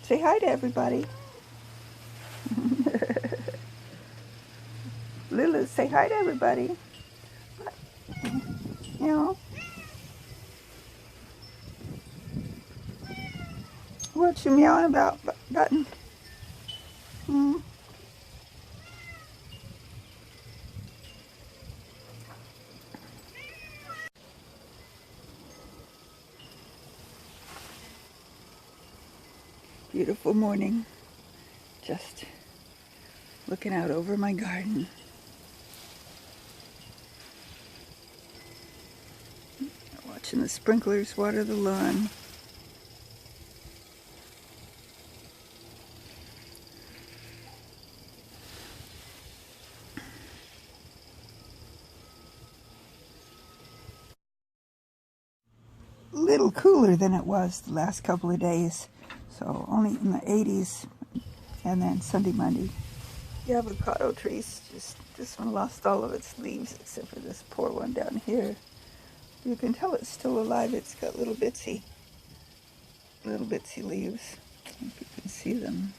Say hi to everybody. Lulu, say hi to everybody. Meow. What you meowing about, Button? Hmm. Beautiful morning. Just looking out over my garden. Watching the sprinklers water the lawn. A little cooler than it was the last couple of days. So only in the 80s, and then Sunday, Monday. The avocado trees, just this one lost all of its leaves except for this poor one down here. You can tell it's still alive. It's got little bitsy leaves. I think you can see them.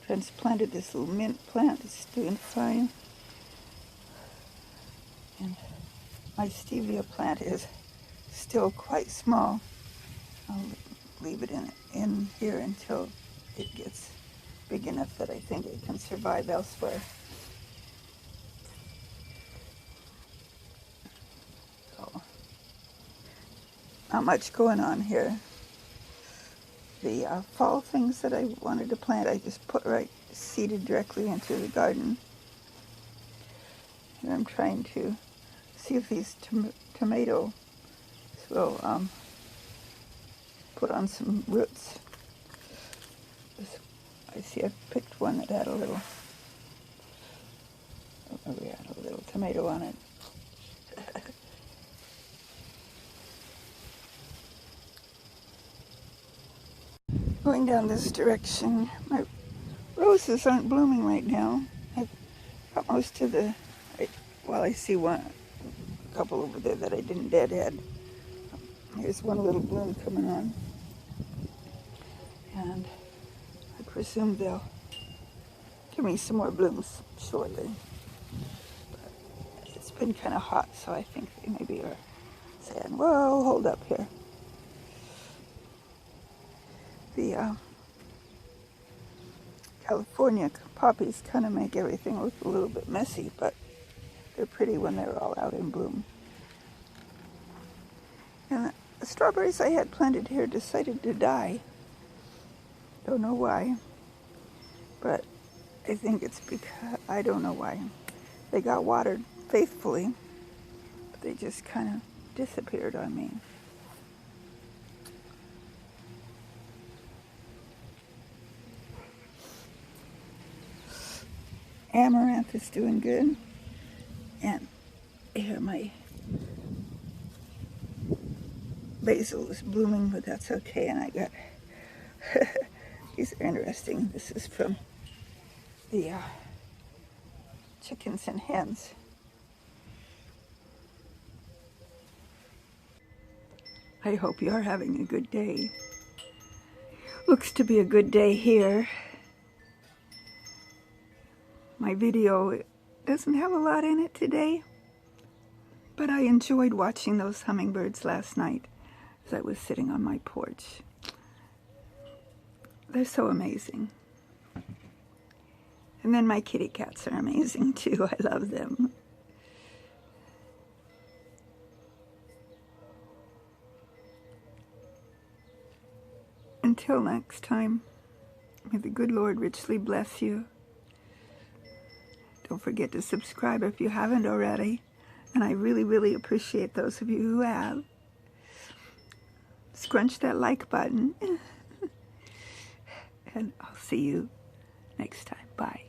Transplanted this little mint plant. It's doing fine. And my stevia plant is still quite small. I'll leave it in here until it gets big enough that I think it can survive elsewhere. So, not much going on here. The fall things that I wanted to plant, I just seeded directly into the garden. And I'm trying to see if these tomatoes will put on some roots. I see I've picked one that had a little tomato on it. Going down this direction, my roses aren't blooming right now. I've got most of the, I see a couple over there that I didn't deadhead. Here's one little bloom coming on. And I presume they'll give me some more blooms shortly. But it's been kind of hot, so I think they maybe are saying, whoa, hold up here. The California poppies kind of make everything look a little bit messy, but they're pretty when they're all out in bloom. And the strawberries I had planted here decided to die. Don't know why, but I think it's because, I don't know why. They got watered faithfully, but they just kind of disappeared on me. Amaranth is doing good, and here my basil is blooming, but that's okay. And I got these are interesting. This is from the chickens and hens. I hope you are having a good day. Looks to be a good day here. My video doesn't have a lot in it today, but I enjoyed watching those hummingbirds last night as I was sitting on my porch. They're so amazing. And then my kitty cats are amazing too. I love them. Until next time, may the good Lord richly bless you. Don't forget to subscribe if you haven't already. And I really, really appreciate those of you who have. Scrunch that like button. And I'll see you next time. Bye.